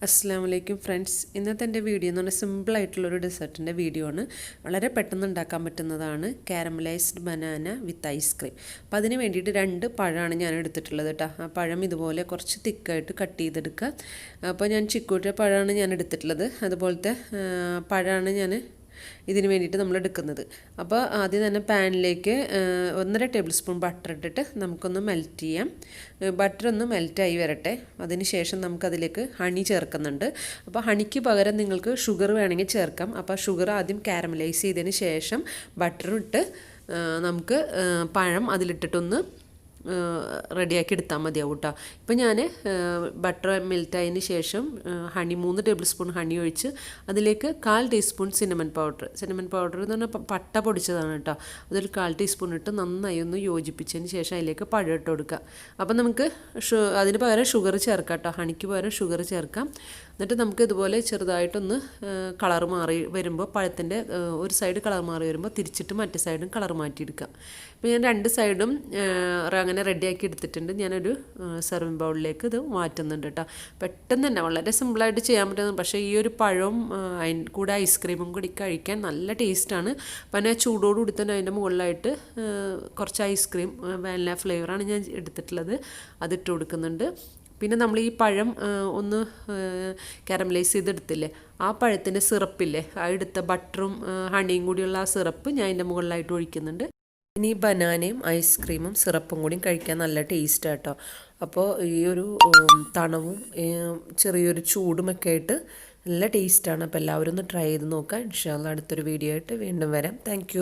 അസ്സലാമു അലൈക്കും ഫ്രണ്ട്സ്. ഇന്നത്തെ എൻ്റെ വീഡിയോ എന്ന് പറഞ്ഞാൽ സിമ്പിളായിട്ടുള്ളൊരു ഡെസേർട്ടിൻ്റെ വീഡിയോ ആണ്. വളരെ പെട്ടെന്ന് ഉണ്ടാക്കാൻ പറ്റുന്നതാണ് കാരമലൈസ്ഡ് ബനാന വിത്ത് ഐസ്ക്രീം. അപ്പോൾ അതിന് വേണ്ടിയിട്ട് 2 പഴമാണ് ഞാൻ എടുത്തിട്ടുള്ളത് കേട്ടോ. ആ പഴം ഇതുപോലെ കുറച്ച് തിക്കായിട്ട് കട്ട് ചെയ്തെടുക്കുക. അപ്പോൾ ഞാൻ ചിക്കൂട്ടിയ പഴമാണ് ഞാൻ എടുത്തിട്ടുള്ളത്. അതുപോലത്തെ പഴമാണ് ഞാൻ ഇതിന് വേണ്ടിയിട്ട് നമ്മൾ എടുക്കുന്നത്. അപ്പോൾ ആദ്യം തന്നെ പാനിലേക്ക് 1.5 ടേബിൾ സ്പൂൺ ബട്ടർ ഇട്ടിട്ട് നമുക്കൊന്ന് മെൽറ്റ് ചെയ്യാം. ബട്ടർ ഒന്ന് മെൽറ്റായി വരട്ടെ. അതിന് ശേഷം നമുക്കതിലേക്ക് ഹണി ചേർക്കുന്നുണ്ട്. അപ്പോൾ ഹണിക്ക് പകരം നിങ്ങൾക്ക് ഷുഗർ വേണമെങ്കിൽ ചേർക്കാം. അപ്പോൾ ഷുഗർ ആദ്യം കാരമലൈസ് ചെയ്തതിന് ശേഷം ബട്ടർ ഇട്ട് നമുക്ക് പഴം അതിലിട്ടിട്ടൊന്ന് റെഡിയാക്കി എടുത്താൽ മതിയാവും കേട്ടോ. ഇപ്പം ഞാൻ ബട്ടർ മെൽറ്റായതിന് ശേഷം ഹണി 3 ടേബിൾ സ്പൂൺ ഹണി ഒഴിച്ച് അതിലേക്ക് 1/4 ടീസ്പൂൺ സിനമൺ പൗഡർ എന്ന് പറഞ്ഞാൽ പട്ട പൊടിച്ചതാണ് കേട്ടോ. അതൊരു 1/4 ടീസ്പൂൺ ഇട്ട് നന്നായി ഒന്ന് യോജിപ്പിച്ചതിന് ശേഷം അതിലേക്ക് പഴം ഇട്ട് കൊടുക്കുക. അപ്പം നമുക്ക് അതിന് പകരം ഷുഗർ ചേർക്കാം കേട്ടോ. ഹണിക്ക് പകരം ഷുഗർ ചേർക്കാം. എന്നിട്ട് നമുക്ക് ഇതുപോലെ ചെറുതായിട്ടൊന്ന് കളർ മാറി വരുമ്പോൾ പഴത്തിൻ്റെ ഒരു സൈഡ് കളർ മാറി വരുമ്പോൾ തിരിച്ചിട്ട് മറ്റേ സൈഡും കളർ മാറ്റിയെടുക്കാം. ഇപ്പോൾ ഞാൻ 2 സൈഡും അങ്ങനെ റെഡിയാക്കി എടുത്തിട്ടുണ്ട്. ഞാനൊരു സെർവിങ് ബൗളിലേക്ക് ഇത് മാറ്റുന്നുണ്ട് കേട്ടോ. പെട്ടെന്ന് തന്നെ വളരെ സിമ്പിളായിട്ട് ചെയ്യാൻ പറ്റുന്നത്. പക്ഷേ ഈ ഒരു പഴവും കൂടെ ഐസ്ക്രീമും കൂടി കഴിക്കാൻ നല്ല ടേസ്റ്റാണ്. അപ്പം ഞാൻ ചൂടോടുകൂടി തന്നെ അതിൻ്റെ മുകളിലായിട്ട് കുറച്ച് ഐസ്ക്രീം വാനില ഫ്ലേവറാണ് ഞാൻ എടുത്തിട്ടുള്ളത്, അതിട്ട് കൊടുക്കുന്നുണ്ട്. പിന്നെ നമ്മൾ ഈ പഴം ഒന്ന് കാരമലൈസ് ചെയ്തെടുത്തില്ലേ, ആ പഴത്തിൻ്റെ സിറപ്പില്ലേ, ആ എടുത്ത ബട്ടറും ഹണിയും കൂടിയുള്ള ആ സിറപ്പ് ഞാൻ അതിൻ്റെ മുകളിലായിട്ട് ഒഴിക്കുന്നുണ്ട്. ഇനി ബനാനയും ഐസ്ക്രീമും സിറപ്പും കൂടി കഴിക്കാൻ നല്ല ടേസ്റ്റ് കേട്ടോ. അപ്പോൾ ഈ ഒരു തണവും ചെറിയൊരു ചൂടുമൊക്കെ ആയിട്ട് നല്ല ടേസ്റ്റാണ്. അപ്പോൾ എല്ലാവരും ഒന്ന് ട്രൈ ചെയ്ത് നോക്കാം. ഇൻഷാ അല്ലാഹ് അടുത്തൊരു വീഡിയോ ആയിട്ട് വീണ്ടും വരാം. താങ്ക്